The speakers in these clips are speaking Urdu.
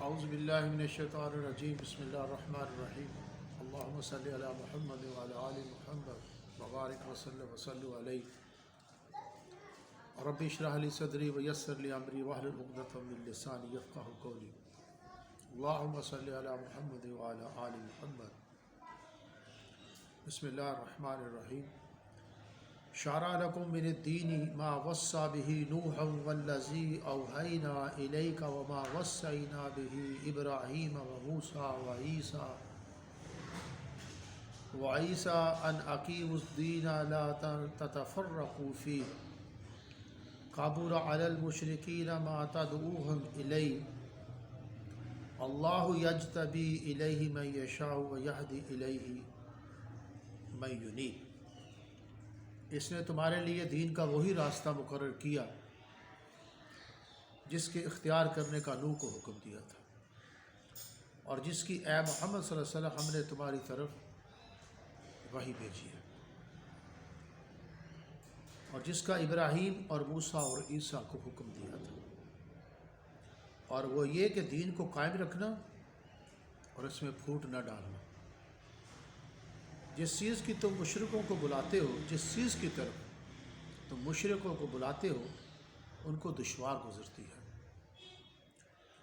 اعوذ باللہ من الشیطان الرجیم بسم اللہ الرحمن الرحیم اللہم صلی علی محمد وعلی آل محمد وبارک وسلم علیہ رب اشرح لی صدری ویسر لی امری واحلل عقدۃ من لسانی یفقہوا قولی اللہم صلی علی محمد وعلی آل محمد بسم اللہ الرحمن الرحیم شرع لکم من الدین ما وصى به نوحا والذی اوحینا الیک وما وصینا به ابراہیم وموسیٰ وعیسیٰ ان اقیموا الدین لا تتفرقوا فیہ کبر علی المشرکین ما تدعوہم الیہ اللہ یجتبی الیہ من یشاء ویہدی الیہ من ینیب۔ اس نے تمہارے لیے دین کا وہی راستہ مقرر کیا جس کے اختیار کرنے کا نوح کو حکم دیا تھا، اور جس کی اے محمد صلی اللہ علیہ وسلم ہم نے تمہاری طرف وحی بھیجی ہے، اور جس کا ابراہیم اور موسیٰ اور عیسیٰ کو حکم دیا تھا، اور وہ یہ کہ دین کو قائم رکھنا اور اس میں پھوٹ نہ ڈالنا۔ جس چیز کی تم مشرکوں کو بلاتے ہو، جس چیز کی طرف تم مشرکوں کو بلاتے ہو، ان کو دشوار گزرتی ہے۔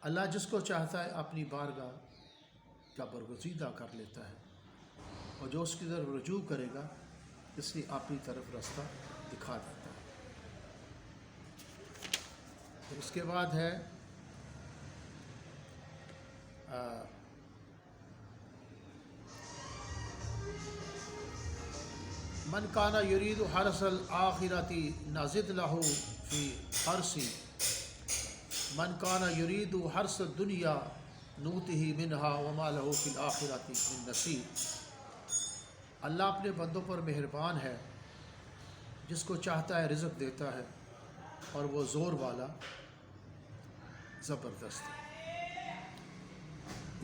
اللہ جس کو چاہتا ہے اپنی بارگاہ کا برگزیدہ کر لیتا ہے، اور جو اس کی طرف رجوع کرے گا اس لیے اپنی طرف راستہ دکھا دیتا ہے۔ اس کے بعد ہے من کان یرید حرث الآخرۃ نزد لہ فی حرثہ من کان یرید حرث الدنیا نؤتہ منہا وما لہ فی الآخرۃ من نصیب۔ اللہ اپنے بندوں پر مہربان ہے، جس کو چاہتا ہے رزق دیتا ہے، اور وہ زور والا زبردست ہے۔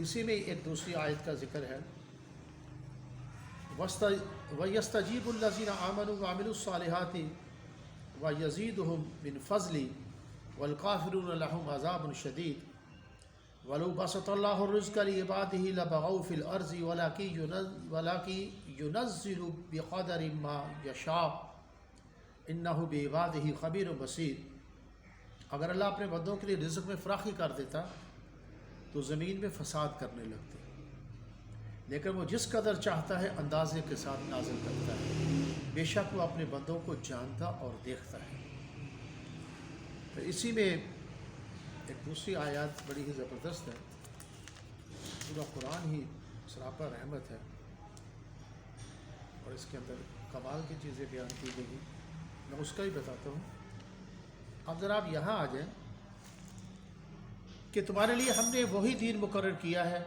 اسی میں ایک دوسری آیت کا ذکر ہے، وَيَسْتَجِيبُ الَّذِينَ آمَنُوا وَعَمِلُوا الصَّالِحَاتِ وَيَزِيدُهُم مِّن فَضْلِهِ وَالْكَافِرُونَ لَهُمْ عَذَابٌ شَدِيدٌ وَلَوْ بَسَطَ اللَّهُ الرِّزْقَ لِعِبَادِهِ لَبَغَوْا فِي الْأَرْضِ وَلَكِن يُنَزِّلُ بِقَدَرٍ مَّا يَشَاءُ إِنَّهُ بِعِبَادِهِ خَبِيرٌ بَصِيرٌ۔ اگر اللہ اپنے بندوں کے لیے رزق میں فراخی کر دیتا تو زمین میں فساد کرنے لگتے، لیکن وہ جس قدر چاہتا ہے اندازے کے ساتھ نازل کرتا ہے، بے شک وہ اپنے بندوں کو جانتا اور دیکھتا ہے۔ تو اسی میں ایک دوسری آیات بڑی ہی زبردست ہے، پورا قرآن ہی سراپا رحمت ہے، اور اس کے اندر کمال کی چیزیں بیان کی گئی، میں اس کا ہی بتاتا ہوں۔ اب ذرا آپ یہاں آ جائیں کہ تمہارے لیے ہم نے وہی دین مقرر کیا ہے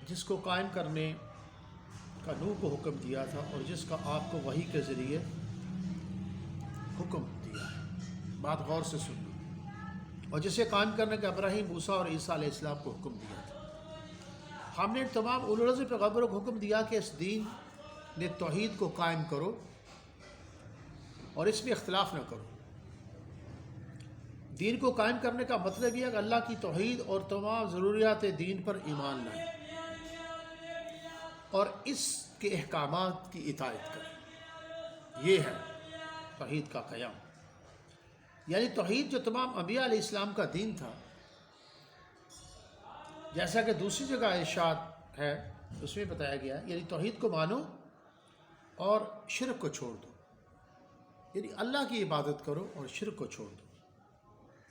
جس کو قائم کرنے کا نوح کو حکم دیا تھا، اور جس کا آپ کو وحی کے ذریعے حکم دیا ہے۔ بات غور سے سن لو۔ اور جسے قائم کرنے کا ابراہیم، موسیٰ اور عیسیٰ علیہ السلام کو حکم دیا تھا۔ ہم نے تمام اولو العزم پیغمبروں کو حکم دیا کہ اس دین نے توحید کو قائم کرو اور اس میں اختلاف نہ کرو۔ دین کو قائم کرنے کا مطلب یہ ہے کہ اللہ کی توحید اور تمام ضروریات دین پر ایمان لائیں اور اس کے احکامات کی اطاعت کریں۔ یہ ہے توحید کا قیام، یعنی توحید جو تمام انبیاء علیہ السلام کا دین تھا، جیسا کہ دوسری جگہ ارشاد ہے اس میں بتایا گیا ہے، یعنی توحید کو مانو اور شرک کو چھوڑ دو، یعنی اللہ کی عبادت کرو اور شرک کو چھوڑ دو۔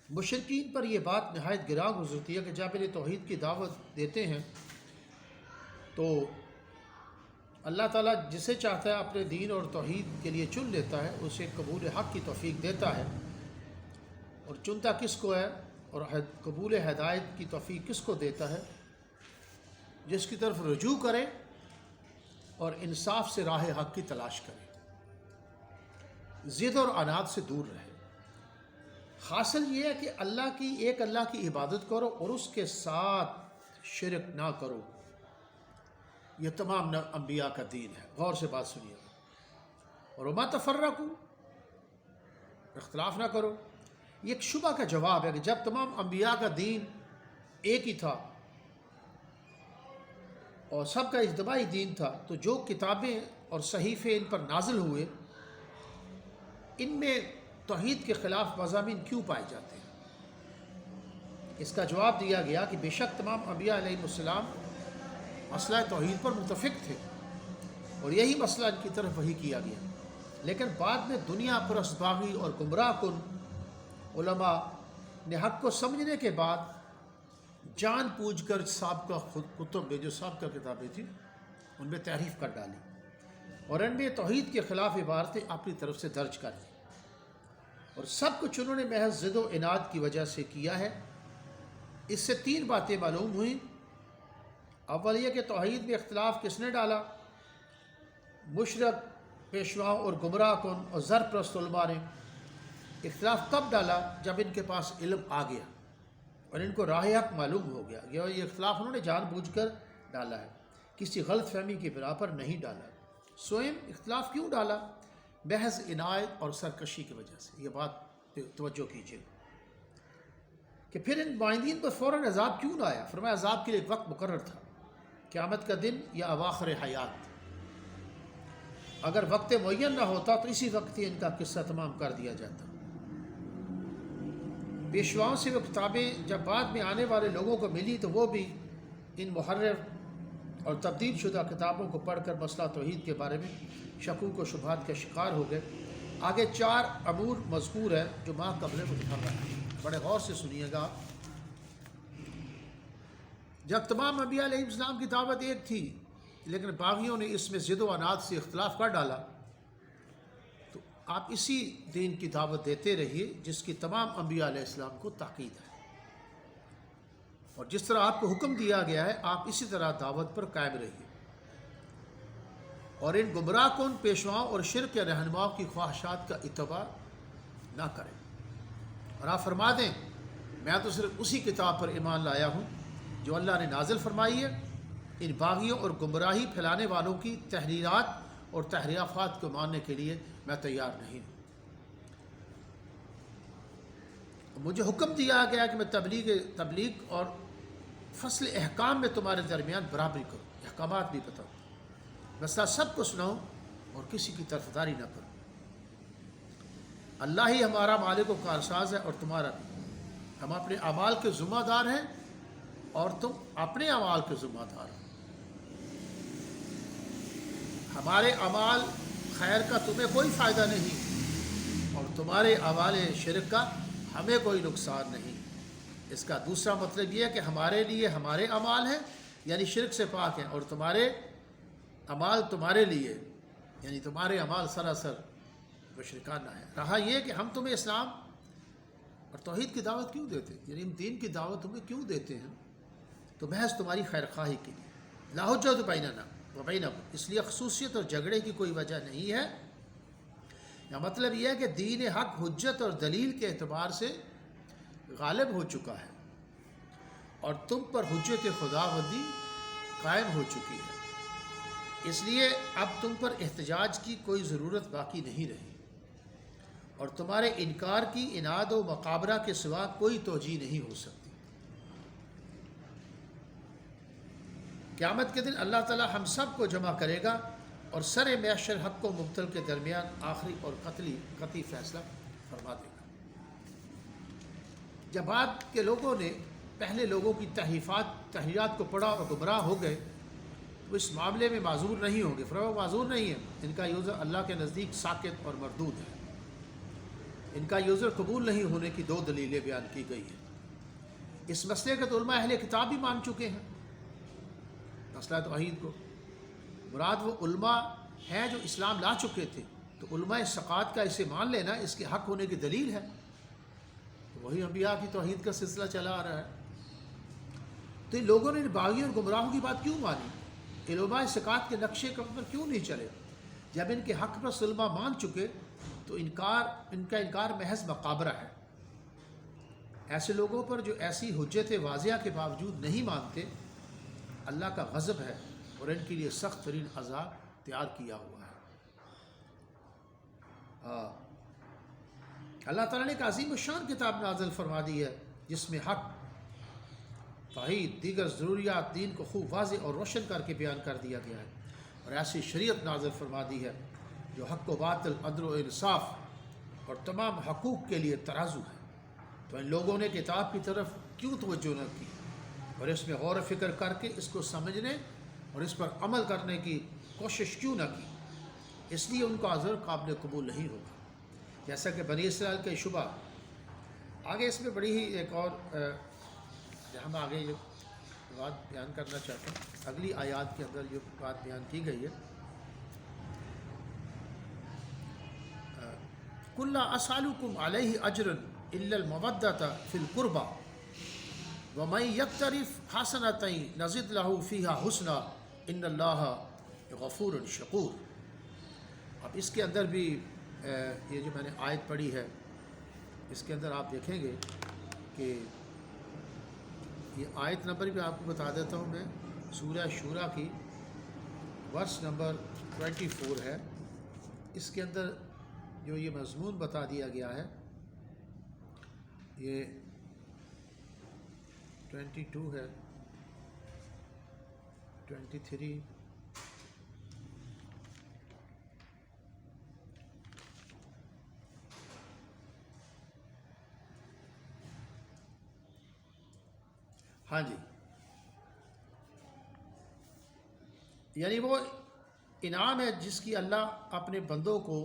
مشرکین پر یہ بات نہایت گراں گزرتی ہے کہ جب انہیں توحید کی دعوت دیتے ہیں تو اللہ تعالیٰ جسے چاہتا ہے اپنے دین اور توحید کے لیے چن لیتا ہے، اسے قبول حق کی توفیق دیتا ہے، اور چنتا کس کو ہے اور قبول ہدایت کی توفیق کس کو دیتا ہے؟ جس کی طرف رجوع کرے اور انصاف سے راہ حق کی تلاش کرے، ضد اور عناد سے دور رہے۔ حاصل یہ ہے کہ ایک اللہ کی عبادت کرو اور اس کے ساتھ شرک نہ کرو۔ یہ تمام انبیاء کا دین ہے، غور سے بات سنیے۔ اور وما تفرقوا، اختلاف نہ کرو۔ یہ ایک شبہ کا جواب ہے کہ جب تمام انبیاء کا دین ایک ہی تھا اور سب کا اجتماعی دین تھا، تو جو کتابیں اور صحیفے ان پر نازل ہوئے ان میں توحید کے خلاف مضامین کیوں پائے جاتے ہیں؟ اس کا جواب دیا گیا کہ بے شک تمام انبیاء علیہ السلام مسئلہ توحید پر متفق تھے اور یہی مسئلہ ان کی طرف وحی کیا گیا، لیکن بعد میں دنیا پر اسباغی اور گمراہ کن علماء نے حق کو سمجھنے کے بعد جان پوجھ کر سابقہ کتب میں جو سابقہ کتابیں تھیں ان میں تحریف کر ڈالی اور ان میں توحید کے خلاف عبارتیں اپنی طرف سے درج کر دیں، اور سب کچھ انہوں نے محض ضد و عناد کی وجہ سے کیا ہے۔ اس سے تین باتیں معلوم ہوئیں۔ اول یہ کہ توحید میں اختلاف کس نے ڈالا؟ مشرک پیشواؤں اور گمراہ کن اور زر پرست علماء نے۔ اختلاف کب ڈالا؟ جب ان کے پاس علم آ گیا اور ان کو راہ حق معلوم ہو گیا۔ یہ اختلاف انہوں نے جان بوجھ کر ڈالا ہے، کسی غلط فہمی کی بنا پر نہیں ڈالا۔ سوئم اختلاف کیوں ڈالا؟ محض عنایت اور سرکشی کی وجہ سے۔ یہ بات توجہ کیجیے کہ پھر ان معاندین پر فوراً عذاب کیوں نہ آیا؟ فرمایا عذاب کے لیے ایک وقت مقرر تھا، قیامت کا دن یا اواخر حیات۔ اگر وقت معین نہ ہوتا تو اسی وقت ہی ان کا قصہ تمام کر دیا جاتا۔ پیشواؤں سے وہ کتابیں جب بعد میں آنے والے لوگوں کو ملی تو وہ بھی ان محرف اور تبدیل شدہ کتابوں کو پڑھ کر مسئلہ توحید کے بارے میں شکوک و شبہات کا شکار ہو گئے۔ آگے 4 امور مذکور ہے جو ماہ قبل متحرہ ہے، بڑے غور سے سنیے گا۔ جب تمام انبیاء علیہ السلام کی دعوت ایک تھی لیکن باغیوں نے اس میں ضد و عناد سے اختلاف کر ڈالا، تو آپ اسی دین کی دعوت دیتے رہیے جس کی تمام انبیاء علیہ السلام کو تاکید ہے، اور جس طرح آپ کو حکم دیا گیا ہے آپ اسی طرح دعوت پر قائم رہیے، اور ان گمراہ کن پیشواؤں اور شرک یا رہنماؤں کی خواہشات کا اتباع نہ کریں، اور آپ فرما دیں میں تو صرف اسی کتاب پر ایمان لایا ہوں جو اللہ نے نازل فرمائی ہے۔ ان باغیوں اور گمراہی پھیلانے والوں کی تحریرات اور تحریفات کو ماننے کے لیے میں تیار نہیں ہوں۔ مجھے حکم دیا گیا کہ میں تبلیغ اور فصل احکام میں تمہارے درمیان برابری کروں، احکامات بھی بتاؤں، مسئلہ سب کو سناؤں اور کسی کی طرفداری نہ کروں۔ اللہ ہی ہمارا مالک و کارساز ہے اور تمہارا بھی، ہم اپنے اعمال کے ذمہ دار ہیں اور تم اپنے اعمال کے ذمہ دار ہو۔ ہمارے اعمال خیر کا تمہیں کوئی فائدہ نہیں اور تمہارے اعمال شرک کا ہمیں کوئی نقصان نہیں۔ اس کا دوسرا مطلب یہ ہے کہ ہمارے لیے ہمارے اعمال ہیں یعنی شرک سے پاک ہیں، اور تمہارے اعمال تمہارے لیے یعنی تمہارے اعمال سراسر مشرکانہ ہیں۔ رہا یہ کہ ہم تمہیں اسلام اور توحید کی دعوت کیوں دیتے ہیں، یعنی ہم دین کی دعوت تمہیں کیوں دیتے ہیں، تو محض تمہاری خیر خواہی کے لیے، لا حجت بیننا و بینکم، اس لیے خصوصیت اور جھگڑے کی کوئی وجہ نہیں ہے۔ یا مطلب یہ ہے کہ دین حق حجت اور دلیل کے اعتبار سے غالب ہو چکا ہے اور تم پر حجت خداوندی قائم ہو چکی ہے، اس لیے اب تم پر احتجاج کی کوئی ضرورت باقی نہیں رہی اور تمہارے انکار کی عناد و مقابرہ کے سوا کوئی توجیہ نہیں ہو سکتی۔ قیامت کے دن اللہ تعالی ہم سب کو جمع کرے گا اور سر محشر حق و مبطل کے درمیان آخری اور قطعی فیصلہ فرما دے گا۔ جب بعد کے لوگوں نے پہلے لوگوں کی تحریرات کو پڑھا اور گمراہ ہو گئے تو اس معاملے میں معذور نہیں ہوں گے۔ فرمایا معذور نہیں ہے، ان کا یوزر اللہ کے نزدیک ساکت اور مردود ہے، ان کا یوزر قبول نہیں ہونے کی 2 دلیلیں بیان کی گئی ہیں۔ اس مسئلے کا تو علماء اہل کتاب بھی مان چکے ہیں، مسئلہ توحید کو۔ مراد وہ علماء ہیں جو اسلام لا چکے تھے، تو علماء ثقات کا اسے مان لینا اس کے حق ہونے کی دلیل ہے۔ وہی انبیاء کی توحید کا سلسلہ چلا آ رہا ہے۔ تو ان لوگوں نے باغیوں اور گمراہوں کی بات کیوں مانی؟ علماء ثقات کے نقشے قدم پر کیوں نہیں چلے؟ جب ان کے حق پر علماء مان چکے تو ان کا انکار محض مقابرہ ہے۔ ایسے لوگوں پر جو ایسی حجت واضحہ کے باوجود نہیں مانتے، اللہ کا غضب ہے اور ان کے لیے سخت ترین عذاب تیار کیا ہوا ہے۔ اللہ تعالیٰ نے ایک عظیم الشان کتاب نازل فرما دی ہے جس میں حق توحید دیگر ضروریات دین کو خوب واضح اور روشن کر کے بیان کر دیا گیا ہے، اور ایسی شریعت نازل فرما دی ہے جو حق و باطل، عدل و انصاف اور تمام حقوق کے لیے ترازو ہے۔ تو ان لوگوں نے کتاب کی طرف کیوں توجہ نہ کی اور اس میں غور و فکر کر کے اس کو سمجھنے اور اس پر عمل کرنے کی کوشش کیوں نہ کی؟ اس لیے ان کا عذر قابل قبول نہیں ہوگا، جیسا کہ بنی اسرائیل کے شبہ۔ آگے اس میں بڑی ہی ایک اور ہم آگے یہ بات بیان کرنا چاہتے ہیں، اگلی آیات کے اندر جو بات بیان کی گئی ہے، قُل لَا أَسْأَلُكُمْ عَلَيْهِ أَجْرًا إِلَّا الْمَوَدَّةَ فِي الْقُرْبَى وَمَن يَقْتَرِفْ حَسَنَةً نَزِدْ لَهُ فِيهَا حُسْنًا إِنَّ اللَّهَ غَفُورٌ شَكُورٌ۔ اب اس کے اندر بھی یہ جو میں نے آیت پڑھی ہے، اس کے اندر آپ دیکھیں گے کہ یہ آیت نمبر بھی آپ کو بتا دیتا ہوں میں، سورہ شورا کی ورس نمبر 24 ہے۔ اس کے اندر جو یہ مضمون بتا دیا گیا ہے، یہ 22 ہے، 23 ہاں جی، یعنی وہ انعام ہے جس کی اللہ اپنے بندوں کو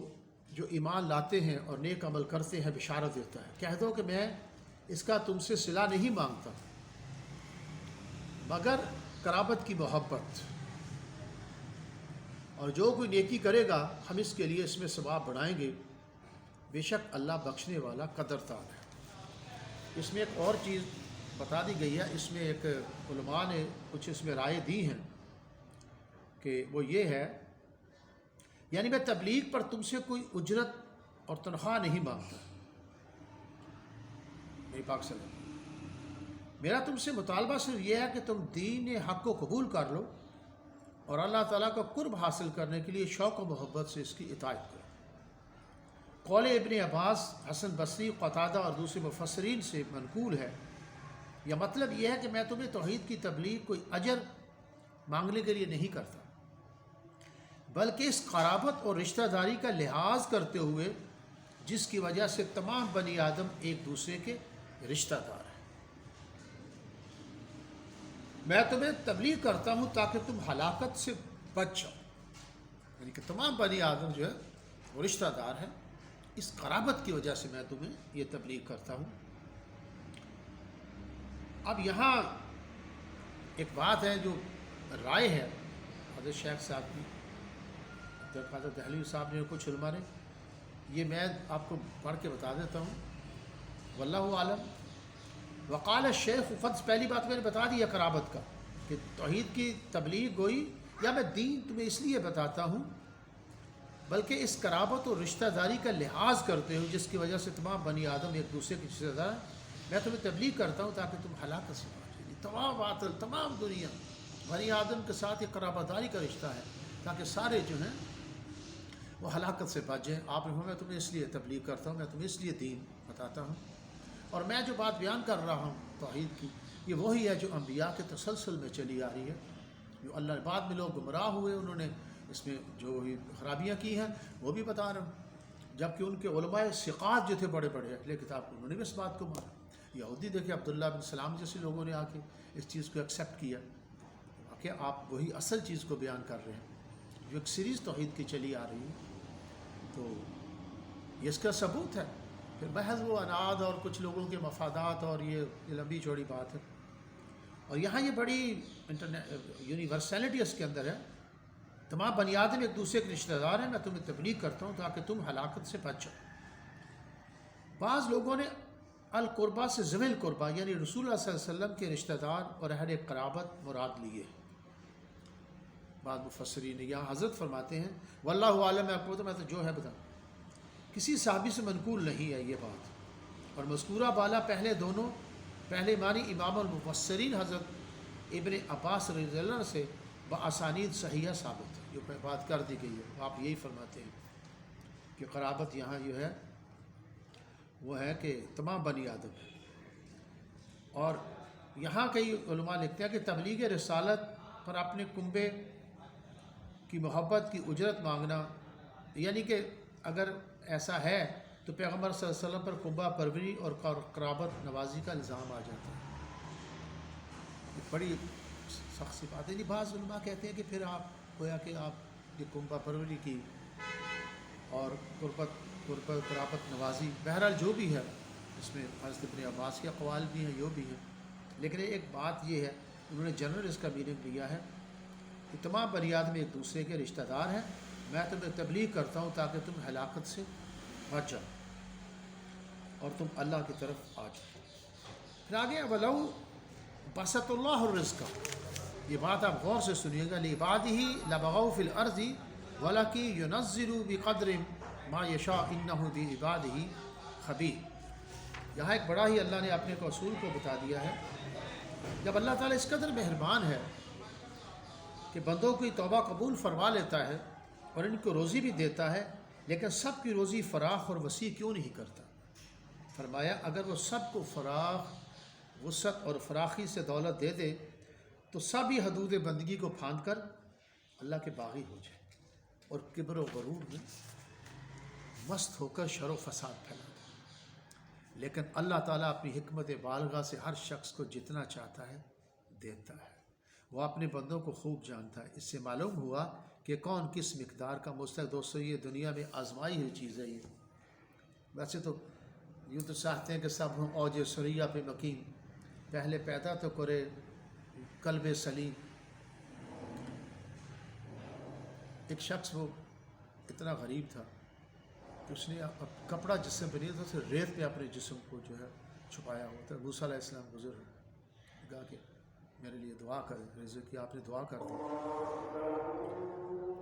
جو ایمان لاتے ہیں اور نیک عمل کرتے ہیں بشارت دیتا ہے۔ کہہ دو کہ میں اس کا تم سے صلہ نہیں مانگتا مگر قرابت کی محبت، اور جو کوئی نیکی کرے گا ہم اس کے لیے اس میں ثواب بڑھائیں گے، بے شک اللہ بخشنے والا قدردان ہے۔ اس میں ایک اور چیز بتا دی گئی ہے، اس میں ایک علماء نے کچھ اس میں رائے دی ہیں کہ وہ یہ ہے، یعنی میں تبلیغ پر تم سے کوئی اجرت اور تنخواہ نہیں مانگتا، میری پاک صلی اللہ علیہ وسلم، میرا تم سے مطالبہ صرف یہ ہے کہ تم دین حق کو قبول کر لو اور اللہ تعالیٰ کا قرب حاصل کرنے کے لیے شوق و محبت سے اس کی اطاعت کرو۔ قول ابن عباس، حسن بصری، قتادہ اور دوسرے مفسرین سے منقول ہے، یا مطلب یہ ہے کہ میں تمہیں توحید کی تبلیغ کوئی اجر مانگنے کے لیے نہیں کرتا، بلکہ اس قرابت اور رشتہ داری کا لحاظ کرتے ہوئے جس کی وجہ سے تمام بنی آدم ایک دوسرے کے رشتہ دار ہیں۔ میں تمہیں تبلیغ کرتا ہوں تاکہ تم ہلاکت سے بچ جاؤ، یعنی کہ تمام بنی آدم جو ہے وہ رشتہ دار ہیں، اس قرابت کی وجہ سے میں تمہیں یہ تبلیغ کرتا ہوں۔ اب یہاں ایک بات ہے جو رائے ہے حضرت شیخ صاحب کی، حضرت دہلوی صاحب نے، کچھ علماء نے، یہ میں آپ کو پڑھ کے بتا دیتا ہوں، واللہ عالم۔ وقال الشیخ، خود پہلی بات میں نے بتا دی ہے قرابت کا، کہ توحید کی تبلیغ گوئی یا میں دین تمہیں اس لیے بتاتا ہوں بلکہ اس قرابت اور رشتہ داری کا لحاظ کرتے ہوئے جس کی وجہ سے تمام بنی آدم ایک دوسرے کے رشتہ دار ہیں، میں تمہیں تبلیغ کرتا ہوں تاکہ تم ہلاکت سے بچو۔ تمام باطل، تمام دنیا بنی آدم کے ساتھ یہ قرابت داری کا رشتہ ہے تاکہ سارے جو ہیں وہ ہلاکت سے بچ جائیں۔ آپ نے میں تمہیں اس لیے تبلیغ کرتا ہوں، میں تمہیں اس لیے دین بتاتا ہوں، اور میں جو بات بیان کر رہا ہوں توحید کی، یہ وہی ہے جو انبیاء کے تسلسل میں چلی آ رہی ہے، جو اللہ بعد میں لوگ گمراہ ہوئے، انہوں نے اس میں جو خرابیاں کی ہیں وہ بھی بتا رہا ہوں، جبکہ ان کے علماء ثقات جو تھے بڑے بڑے اہل کتاب، انہوں نے بھی اس بات کو مانا۔ یہودی دیکھیں عبداللہ بن سلام جیسے لوگوں نے آ کے اس چیز کو ایکسیپٹ کیا کہ آپ وہی اصل چیز کو بیان کر رہے ہیں جو ایک سیریز توحید کی چلی آ رہی ہے، تو یہ اس کا ثبوت ہے۔ پھر محض وہ اناد اور کچھ لوگوں کے مفادات اور یہ لمبی چوڑی بات ہے، اور یہاں یہ بڑی یونیورسلٹی اس کے اندر ہے، تمام بنی آدم ایک دوسرے کے رشتہ دار ہیں، میں تمہیں تبلیغ کرتا ہوں تاکہ تم ہلاکت سے بچ جاؤ۔ بعض لوگوں نے القربہ سے ذوی القربہ یعنی رسول اللہ صلی اللہ علیہ وسلم کے رشتہ دار اور اہل قرابت مراد لیے۔ بعض مفسرین نے یہاں حضرت فرماتے ہیں، واللہ عالم، میں آپ کو میں تو جو ہے بتا، کسی صحابی سے منقول نہیں ہے یہ بات، اور مذکورہ بالا پہلے معنی امام المفسرین حضرت ابن عباس رضی اللہ عنہ سے باسانید صحیحہ ثابت ہے، جو بات کر دی گئی ہے۔ آپ یہی فرماتے ہیں کہ قرابت یہاں جو ہے وہ ہے کہ تمام بنی آدم ہے، اور یہاں کئی علماء لکھتے ہیں کہ تبلیغ رسالت پر اپنے کنبے کی محبت کی اجرت مانگنا، یعنی کہ اگر ایسا ہے تو پیغمبر صلی اللہ علیہ وسلم پر کنبہ پروری اور قرابت نوازی کا الزام آ جاتا ہے۔ یہ بڑی سخت سی بات ہے۔ نہیں، بعض علماء کہتے ہیں کہ پھر آپ گویا کہ آپ یہ کنبہ پروری کی اور قرابت نوازی، بہرحال جو بھی ہے اس میں حضرت ابن عباس کے اقوال بھی ہیں، بھی ہے، لیکن ایک بات یہ ہے انہوں نے جنرل اس کا میننگ لیا ہے کہ تمام بنی آدم ایک دوسرے کے رشتہ دار ہیں، میں تمہیں تبلیغ کرتا ہوں تاکہ تم ہلاکت سے بچ جاؤ اور تم اللہ کی طرف آ جاؤ۔ پھر آگے وَلَوْ بَسَطَ اللَّهُ الرِّزْقَ، یہ بات آپ غور سے سنیے گا، لِعِبَادِهِ لَبَغَوْا فِي الْأَرْضِ وَلَكِنْ يُنَزِّلُ بِقَدْرٍ مَا يَشَاءُ إِنَّهُ بِعِبَادِهِ خَبِيرٌ۔ یہاں ایک بڑا ہی اللہ نے اپنے اصول کو بتا دیا ہے۔ جب اللہ تعالیٰ اس قدر مہربان ہے کہ بندوں کی توبہ قبول فرما لیتا ہے اور ان کو روزی بھی دیتا ہے، لیکن سب کی روزی فراخ اور وسیع کیوں نہیں کرتا؟ فرمایا اگر وہ سب کو فراخ وسعت اور فراخی سے دولت دے دے تو سب ہی حدود بندگی کو پھاند کر اللہ کے باغی ہو جائے اور کبر و غرور میں مست ہو کر شر و فساد پھیلا دے۔ لیکن اللہ تعالیٰ اپنی حکمت بالغہ سے ہر شخص کو جتنا چاہتا ہے دیتا ہے، وہ اپنے بندوں کو خوب جانتا ہے۔ اس سے معلوم ہوا کہ کون کس مقدار کا مستحق۔ دوستو یہ دنیا میں آزمائی ہوئی چیز ہے۔ یہ ویسے تو یوں تو چاہتے ہیں کہ سب ہم اوج سریہ پہ مقیم، پہلے پیدا تو کرے قلب سلیم۔ ایک شخص وہ اتنا غریب تھا کہ اس نے کپڑا جسم پہ نہیں تھا، اسے ریت پہ اپنے جسم کو جو ہے چھپایا ہوا تھا۔ موسیٰ علیہ السلام گزر کہا کہ میرے لیے دعا کریں، رزق کی آپ نے دعا کر دی،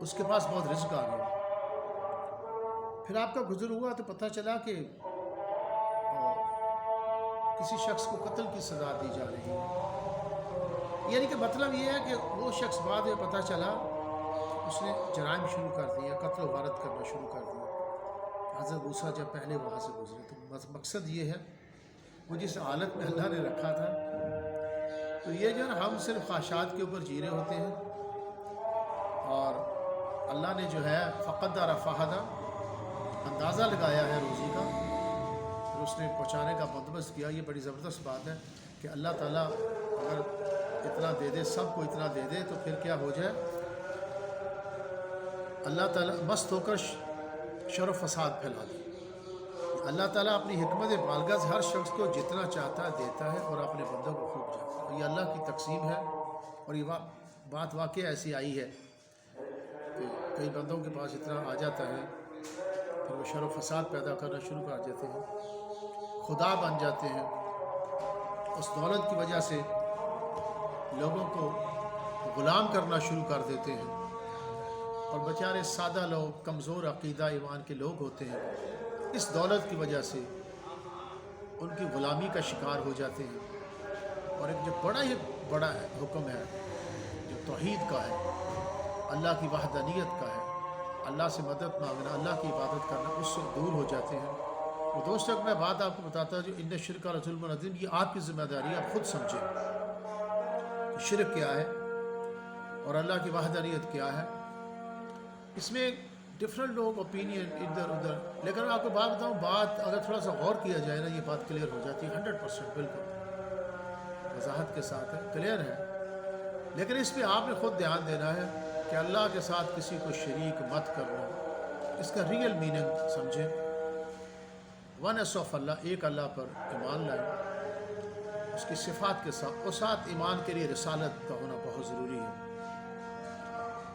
اس کے پاس بہت رزق آ گیا۔ پھر آپ کا گزر ہوا تو پتہ چلا کہ کسی شخص کو قتل کی سزا دی جا رہی ہے، یعنی کہ مطلب یہ ہے کہ وہ شخص بعد میں پتہ چلا اس نے جرائم شروع کر دیا، قتل و غارت کرنا شروع کر دیا۔ حضرت موسیٰ جب پہلے وہاں سے گزرے تو مقصد یہ ہے وہ جس حالت میں اللہ نے رکھا تھا، تو یہ جو ہے ہم صرف خواہشات کے اوپر جی رہے ہوتے ہیں، اور اللہ نے جو ہے فقدر فہدہ اندازہ لگایا ہے روزی کا، پھر اس نے پہنچانے کا بندوبست کیا۔ یہ بڑی زبردست بات ہے کہ اللہ تعالیٰ اگر اتنا دے دے، سب کو اتنا دے دے، تو پھر کیا ہو جائے، اللہ تعالیٰ مست ہو کر شر و فساد پھیلا دے۔ اللہ تعالیٰ اپنی حکمت بالغہ سے ہر شخص کو جتنا چاہتا ہے دیتا ہے اور اپنے بندوں کو خوب جانتا ہے۔ یہ اللہ کی تقسیم ہے، اور یہ بات واقعی ایسی آئی ہے کہ کئی بندوں کے پاس اتنا آ جاتا ہے، پھر وہ شر و فساد پیدا کرنا شروع کر دیتے ہیں، خدا بن جاتے ہیں، اس دولت کی وجہ سے لوگوں کو غلام کرنا شروع کر دیتے ہیں، اور بیچارے سادہ لوگ، کمزور عقیدہ ایمان کے لوگ ہوتے ہیں، اس دولت کی وجہ سے ان کی غلامی کا شکار ہو جاتے ہیں۔ اور ایک جو بڑا حکم ہے جو توحید کا ہے، اللہ کی وحدانیت کا ہے، اللہ سے مدد مانگنا، اللہ کی عبادت کرنا، اس سے دور ہو جاتے ہیں۔ تو دوستو میں بات آپ کو بتاتا ہوں، جو ان شرک لظلم عظیم، یہ آپ کی ذمہ داری ہے، آپ خود سمجھیں کہ شرک کیا ہے اور اللہ کی وحدانیت کیا ہے۔ اس میں ڈفرینٹ لوگ اوپینین ادھر ادھر، لیکن آپ کو بات بتاؤں، بات اگر تھوڑا سا غور کیا جائے نا، یہ بات کلیئر ہو جاتی ہے 100%، بالکل وضاحت کے ساتھ ہے، کلیئر ہے۔ لیکن اس پہ آپ نے خود دھیان دینا ہے کہ اللہ کے ساتھ کسی کو شریک مت کرنا، اس کا ریئل میننگ سمجھیں۔ ونس آف اللہ، ایک اللہ پر ایمان لائیں اس کی صفات کے ساتھ، اور ساتھ ایمان کے لیے رسالت کا ہونا بہت ضروری ہے۔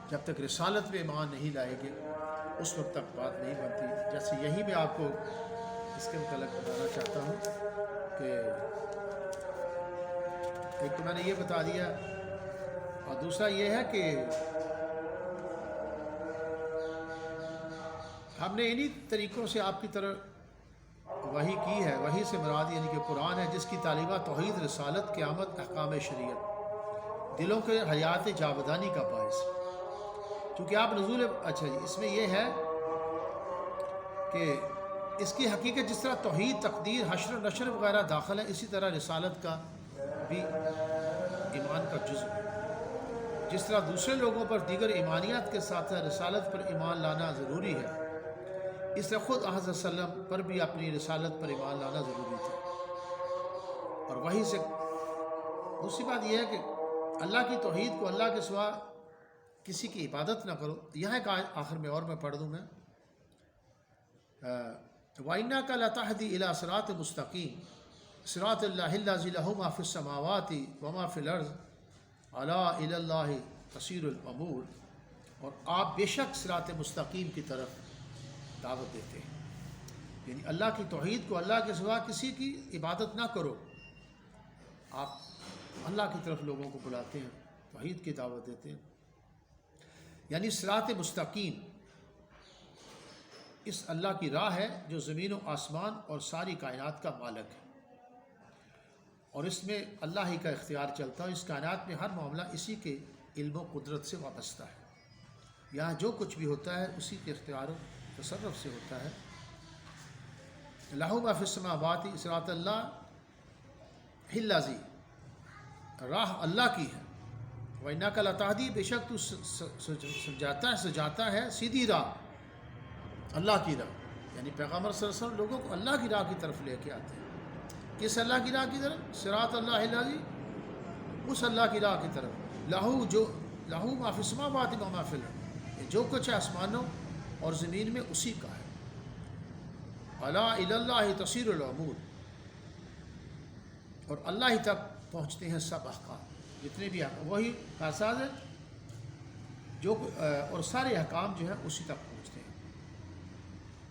جب تک رسالت میں ایمان نہیں لائیں گے اس وقت تک بات نہیں بنتی۔ جیسے یہی میں آپ کو اس کے متعلق بتانا چاہتا ہوں کہ ایک تو میں نے یہ بتا دیا، اور دوسرا یہ ہے کہ ہم نے انہی طریقوں سے آپ کی طرف وحی کی ہے۔ وحی سے مراد یعنی کہ قرآن ہے، جس کی تعلیمات توحید، رسالت، قیامت، احکام شریعت دلوں کے حیات جاودانی کا باعث ہے۔ چونکہ آپ نزول اچھا جی، اس میں یہ ہے کہ اس کی حقیقت جس طرح توحید، تقدیر، حشر و نشر وغیرہ داخل ہے، اسی طرح رسالت کا بھی ایمان کا جزو ہے۔ جس طرح دوسرے لوگوں پر دیگر ایمانیات کے ساتھ رسالت پر ایمان لانا ضروری ہے، اس طرح خود حضرت صلی اللہ علیہ وسلم پر بھی اپنی رسالت پر ایمان لانا ضروری تھا۔ اور وہی سے دوسری بات یہ ہے کہ اللہ کی توحید کو، اللہ کے سوا کسی کی عبادت نہ کرو۔ یہاں ایک آخر میں اور میں پڑھ دوں میں، وَإِنَّكَ لَتَهْدِي إِلَىٰ صِرَاطٍ مُسْتَقِيمٍ صِرَاطِ اللَّهِ الَّذِي لَهُ مَا فِي السَّمَاوَاتِ وَمَا فِي الْأَرْضِ أَلَا إِلَى اللَّهِ تَصِيرُ الْأُمُورُ۔ اور آپ بے شک صراط مستقیم کی طرف دعوت دیتے ہیں، یعنی اللہ کی توحید کو، اللہ کے سوا کسی کی عبادت نہ کرو۔ آپ اللہ کی طرف لوگوں کو بلاتے ہیں، توحید کی دعوت دیتے ہیں، یعنی صراط مستقیم اس اللہ کی راہ ہے جو زمین و آسمان اور ساری کائنات کا مالک ہے، اور اس میں اللہ ہی کا اختیار چلتا ہے۔ اس کائنات میں ہر معاملہ اسی کے علم و قدرت سے وابستہ ہے۔ یہاں جو کچھ بھی ہوتا ہے اسی کے اختیار و تصرف سے ہوتا ہے۔ لَهُ مَا فِي السَّمَاوَاتِ صراط اللہ الَّذِي، راہ اللہ کی ہے۔ وَإِنَّكَ لَتَهْدِي، بے شک تو سجاتا ہے سیدھی راہ، اللہ کی راہ، یعنی پیغمبر صلی اللہ علیہ وسلم لوگوں کو اللہ کی راہ کی طرف لے کے آتے ہیں۔ کس اللہ کی راہ کی طرف؟ صراط اللہ الَّذِی، اس اللہ کی راہ کی طرف، لہو جو لہو ما فی السماوات و ما فی الارض، جو کچھ ہے آسمانوں اور زمین میں اسی کا ہے۔ الا الی اللہ تصیر الامور، اور اللہ ہی تک پہنچتے ہیں سب احکام، جتنے بھی احکام وہی کارساز ہے جو، اور سارے احکام جو ہیں اسی تک پہنچتے ہیں۔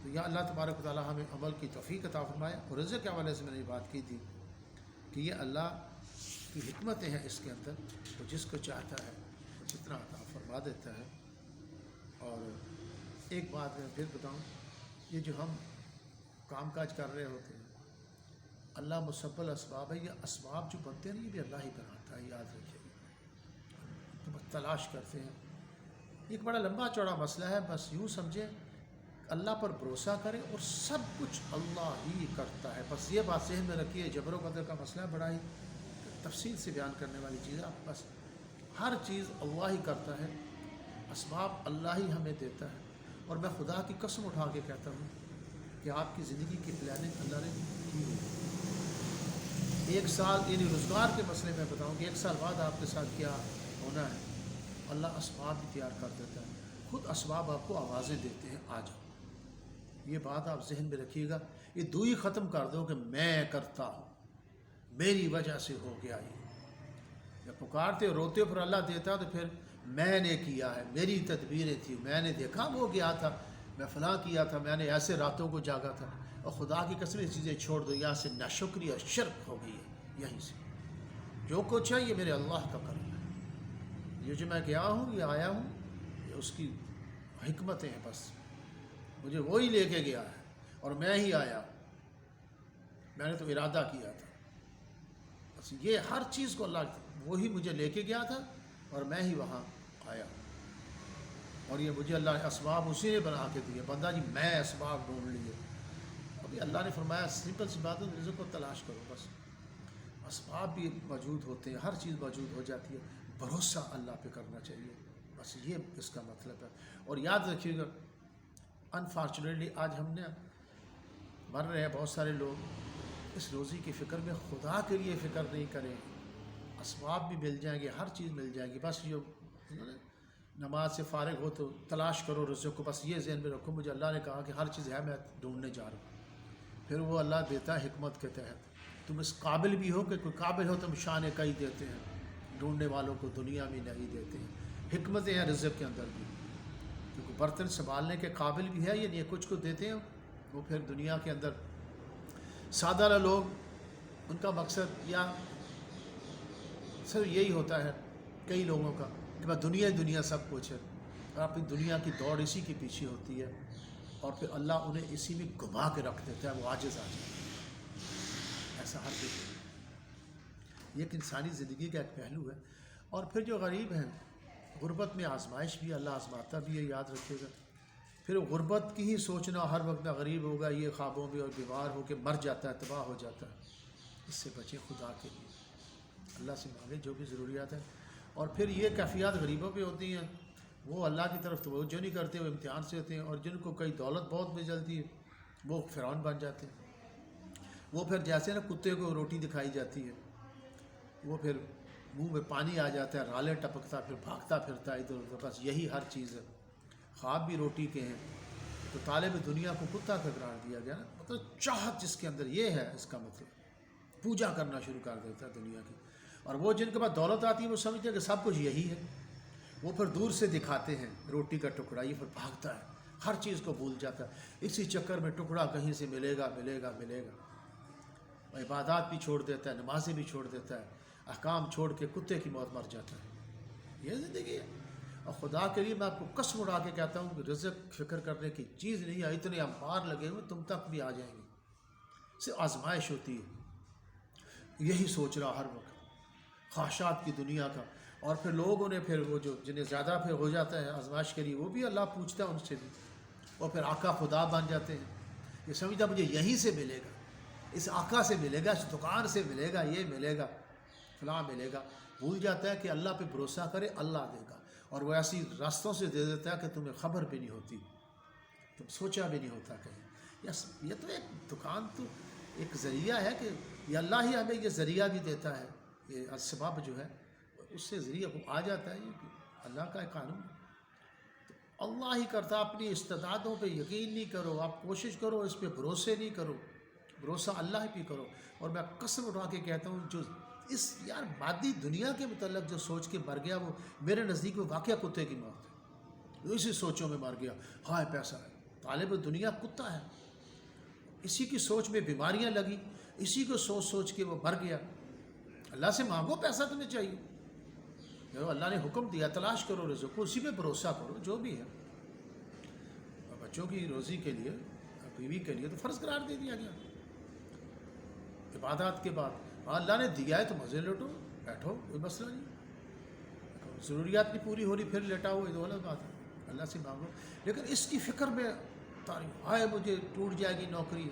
تو یا اللہ تبارک و تعالی ہمیں عمل کی توفیق عطا فرمائے۔ اور رزق کے حوالے سے میں نے یہ بات کی تھی کہ یہ اللہ کی حکمتیں ہیں اس کے اندر، وہ جس کو چاہتا ہے وہ جتنا عطا فرما دیتا ہے۔ اور ایک بات میں پھر بتاؤں، یہ جو ہم کام کاج کر رہے ہوتے ہیں، اللہ مسبب الاسباب ہے، یہ اسباب جو بنتے ہیں یہ بھی اللہ ہی بناتا ہے، یاد رکھیے گا۔ تو بس تلاش کرتے ہیں، ایک بڑا لمبا چوڑا مسئلہ ہے، بس یوں سمجھیں اللہ پر بھروسہ کریں اور سب کچھ اللہ ہی کرتا ہے۔ بس یہ بات ذہن میں رکھیے، جبر و قدر کا مسئلہ بڑا ہی تفصیل سے بیان کرنے والی چیز ہے۔ بس ہر چیز اللہ ہی کرتا ہے، اسباب اللہ ہی ہمیں دیتا ہے۔ اور میں خدا کی قسم اٹھا کے کہتا ہوں کہ آپ کی زندگی کی پلاننگ اللہ نے کی ہوئی۔ ایک سال یعنی روزگار کے مسئلے میں بتاؤں کہ ایک سال بعد آپ کے ساتھ کیا ہونا ہے، اللہ اسباب بھی تیار کر دیتا ہے، خود اسباب آپ کو آوازیں دیتے ہیں آ جاؤ۔ یہ بات آپ ذہن میں رکھیے گا، یہ دوئی ختم کر دو کہ میں کرتا ہوں، میری وجہ سے ہو گیا۔ یہ جب پکارتے روتے پھر اللہ دیتا تو پھر میں نے کیا ہے، میری تدبیریں تھیں، میں نے دیکھا وہ گیا تھا، میں فلاں کیا تھا، میں نے ایسے راتوں کو جاگا تھا۔ اور خدا کی قسم یہ چیزیں چھوڑ دو، یہاں سے ناشکری اور شرک ہو گئی ہے۔ یہیں سے جو کچھ ہے یہ میرے اللہ کا کرم ہے، یہ جو میں گیا ہوں، یہ آیا ہوں، یہ اس کی حکمتیں ہیں۔ بس مجھے وہی لے کے گیا ہے اور میں ہی آیا، میں نے تو ارادہ کیا تھا۔ بس یہ ہر چیز کو اللہ وہی مجھے لے کے گیا تھا اور میں ہی وہاں آیا، اور یہ مجھے اللہ نے اسباب اسی نے بنا کے دیے۔ بندہ جی میں اسباب ڈھونڈ لیے، ابھی اللہ نے فرمایا سمپل سی بات ہے، رزق کو تلاش کرو۔ بس اسباب بھی موجود ہوتے ہیں، ہر چیز موجود ہو جاتی ہے، بھروسہ اللہ پہ کرنا چاہیے۔ بس یہ اس کا مطلب ہے۔ اور یاد رکھیے گا، انفارچونیٹلی آج ہم نے مر رہے ہیں بہت سارے لوگ اس روزی کی فکر میں، خدا کے لیے فکر نہیں کریں۔ اسباب بھی مل جائیں گے، ہر چیز مل جائے گی، بس یہ نماز سے فارغ ہو تو تلاش کرو رزق کو۔ بس یہ ذہن میں رکھو، مجھے اللہ نے کہا کہ ہر چیز ہے، میں ڈھونڈنے جا رہا ہوں۔ پھر وہ اللہ دیتا ہے حکمت کے تحت۔ تم اس قابل بھی ہو کہ کوئی قابل ہو، تم شان کئی دیتے ہیں، ڈھونڈنے والوں کو دنیا میں نہیں دیتے ہیں۔ حکمتیں ہیں رزق کے اندر بھی، کیونکہ برتن سنبھالنے کے قابل بھی ہے، یہ کچھ کو دیتے ہیں، وہ پھر دنیا کے اندر سادہ لوگ، ان کا مقصد یا صرف یہی ہوتا ہے کئی لوگوں کا کہ بس دنیا سب کچھ ہے، اور اپنی دنیا کی دوڑ اسی کے پیچھے ہوتی ہے، اور پھر اللہ انہیں اسی میں گھما کے رکھ دیتا ہے، وہ عاجز آ جاتا ہے۔ ایسا ہر کوئی، یہ ایک انسانی زندگی کا ایک پہلو ہے۔ اور پھر جو غریب ہیں، غربت میں آزمائش بھی اللہ آزماتا بھی ہے، یاد رکھیے گا۔ پھر غربت کی ہی سوچنا ہر وقت میں غریب ہوگا، یہ خوابوں میں اور بیمار ہو کے مر جاتا ہے، تباہ ہو جاتا ہے، اس سے بچیں خدا کے لیے۔ اللہ سے مانگیں جو بھی ضروریات ہیں. اور پھر یہ کیفیات غریبوں پہ ہوتی ہیں، وہ اللہ کی طرف توجہ نہیں کرتے، وہ امتحان سے ہوتے ہیں. اور جن کو کئی دولت بہت مل جاتی ہے وہ فرعون بن جاتے ہیں. وہ پھر جیسے نا کتے کو روٹی دکھائی جاتی ہے، وہ پھر منہ میں پانی آ جاتا ہے، رالیں ٹپکتا، پھر بھاگتا پھرتا ہے ادھر ادھر. بس یہی ہر چیز ہے. خواب بھی روٹی کے ہیں. تو طالب دنیا کو کتا کا قرار دیا گیا نا، مطلب چاہت جس کے اندر یہ ہے، اس کا مطلب پوجا کرنا شروع کر دیتا ہے دنیا کی. اور وہ جن کے پاس دولت آتی ہے وہ سمجھتے ہیں کہ سب کچھ یہی ہے. وہ پھر دور سے دکھاتے ہیں روٹی کا ٹکڑا، یہ پھر بھاگتا ہے، ہر چیز کو بھول جاتا ہے. اسی چکر میں ٹکڑا کہیں سے ملے گا ملے گا ملے گا. عبادات بھی چھوڑ دیتا ہے، نمازیں بھی چھوڑ دیتا ہے، احکام چھوڑ کے کتے کی موت مر جاتا ہے. یہ زندگی ہے. اور خدا کے لیے میں آپ کو قسم اڑا کے کہتا ہوں کہ رزق فکر کرنے کی چیز نہیں ہے. اتنے انبار لگے ہوئے تم تک بھی آ جائیں گے. صرف آزمائش ہوتی ہے. یہی سوچ رہا ہر وقت خواہشات کی دنیا کا. اور پھر لوگوں نے پھر وہ جو جنہیں زیادہ پھر ہو جاتا ہے آزمائش کے لیے، وہ بھی اللہ پوچھتا ہے ان سے بھی. اور پھر آقا خدا بن جاتے ہیں. یہ سمجھتا مجھے یہیں سے ملے گا، اس آقا سے ملے گا، اس دکان سے ملے گا، یہ ملے گا، فلاں ملے گا. بھول جاتا ہے کہ اللہ پہ بھروسہ کرے، اللہ دے گا. اور وہ ایسی راستوں سے دے دیتا ہے کہ تمہیں خبر بھی نہیں ہوتی، تم سوچا بھی نہیں ہوتا کہیں. یس، یہ تو ایک دکان تو ایک ذریعہ ہے کہ یہ اللہ ہی ہمیں یہ ذریعہ بھی دیتا ہے. یہ اسباب جو ہے اس سے ذریعہ کو آ جاتا ہے. یہ اللہ کا ایک قانون. تو اللہ ہی کرتا. اپنی استعدادوں پہ یقین نہیں کرو، آپ کوشش کرو، اس پہ بھروسے نہیں کرو، بھروسہ اللہ پہ کرو. اور میں قسم اٹھا کے کہتا ہوں جو اس یار مادی دنیا کے متعلق جو سوچ کے مر گیا، وہ میرے نزدیک وہ واقعہ کتے کی موت ہے. اسی سوچوں میں مر گیا. ہائے پیسہ ہے، طالب دنیا کتا ہے. اسی کی سوچ میں بیماریاں لگی، اسی کو سوچ سوچ کے وہ مر گیا. اللہ سے مانگو پیسہ تمہیں چاہیے، جو اللہ نے حکم دیا تلاش کرو رزق کو، اسی پہ بھروسہ کرو جو بھی ہے. اور بچوں کی روزی کے لیے، بیوی کے لیے تو فرض قرار دے دیا گیا. عبادات کے بعد اللہ نے دیا ہے تو مزے لوٹو، بیٹھو، کوئی مسئلہ نہیں. ضروریات نہیں پوری ہو رہی پھر لیٹا ہو، یہ تو الگ بات ہے. اللہ سے مانگو. لیکن اس کی فکر میں تاریخ آئے مجھے ٹوٹ جائے گی نوکری،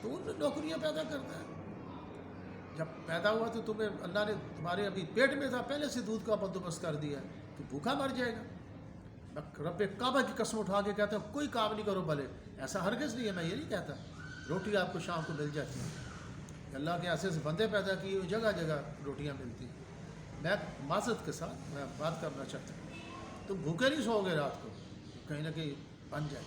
تو ان نوکریاں پیدا کرتا ہے. جب پیدا ہوا تو تمہیں اللہ نے تمہارے ابھی پیٹ میں تھا پہلے سے دودھ کا بندوبست کر دیا ہے، تو بھوکا مر جائے گا. رب کعبہ کی قسم اٹھا کے کہتا ہے کوئی کام نہیں کرو بھلے. ایسا ہرگز نہیں ہے، میں یہ نہیں کہتا. روٹی آپ کو شام کو مل جاتی ہے. اللہ کے ایسے ایسے بندے پیدا کیے، جگہ جگہ روٹیاں ملتی ہیں. میں معذرت کے ساتھ میں بات کرنا چاہتا ہوں، تم بھوکے نہیں سو گے رات کو، کہیں نہ کہیں بن جائے.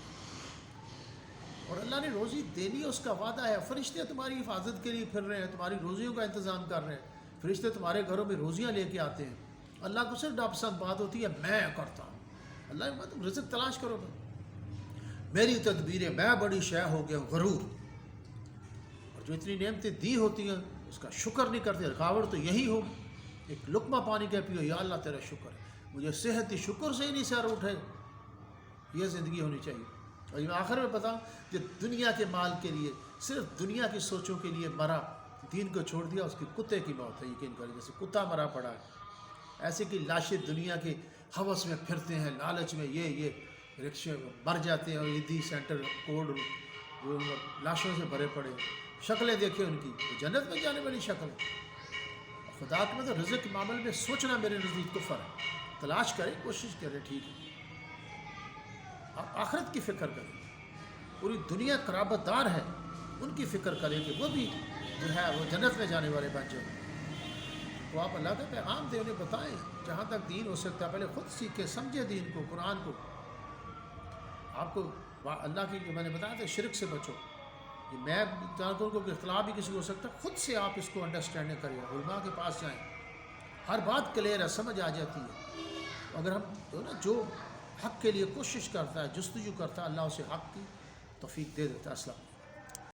اور اللہ نے روزی دینی، اس کا وعدہ ہے. فرشتے تمہاری حفاظت کے لیے پھر رہے ہیں، تمہاری روزیوں کا انتظام کر رہے ہیں. فرشتے تمہارے گھروں میں روزیاں لے کے آتے ہیں. اللہ کو صرف ناپسند بات ہوتی ہے میں کرتا ہوں. اللہ نے تم رزق تلاش کرو گے. میری تدبیریں، میں بڑی شے ہو گیا غرور. اور جو اتنی نعمتیں دی ہوتی ہیں اس کا شکر نہیں کرتے. رکاوٹ تو یہی ہوگی. ایک لقمہ پانی کے پیو، یا اللہ تیرا شکر ہے، مجھے صحت شکر سے ہی نہیں سر اٹھے. یہ زندگی ہونی چاہیے. اور میں آخر میں بتاؤں کہ دنیا کے مال کے لیے، صرف دنیا کی سوچوں کے لیے مرا، دین کو چھوڑ دیا، اس کی کتے کی موت ہے. یقین کریں جیسے کتا مرا پڑا ہے. ایسے کہ لاشیں دنیا کے ہوس میں پھرتے ہیں، لالچ میں یہ رکشے مر جاتے ہیں. اور عیدی سینٹر کوڈ لاشوں سے بھرے پڑے. شکلیں دیکھیں ان کی، وہ جنت میں جانے والی شکل. خدا کے مطلب رزق کے معاملے میں سوچنا میرے نزدیک کفر ہے. تلاش کریں، کوشش کریں، ٹھیک ہے. آپ آخرت کی فکر کریں. پوری دنیا قرابت دار ہے، ان کی فکر کریں کہ وہ بھی جو ہے وہ جنت میں جانے والے بن جائیں. تو آپ اللہ کا پیغام دیں، انہیں بتائیں جہاں تک دین ہو سکتا ہے. پہلے خود سیکھیں، سمجھے دین کو، قرآن کو. آپ کو اللہ کی جو میں نے بتایا تھا شرک سے بچو. یہ میں جانتا ہوں کہ اختلاف بھی کسی کو ہو سکتا ہے، خود سے آپ اس کو انڈرسٹینڈنگ کریں، علماء کے پاس جائیں. ہر بات کلیئر ہے، سمجھ آ جاتی ہے. اگر ہم جو حق کے لیے کوشش کرتا ہے، جستجو کرتا ہے، اللہ اسے حق کی توفیق دے دیتا ہے. السلام.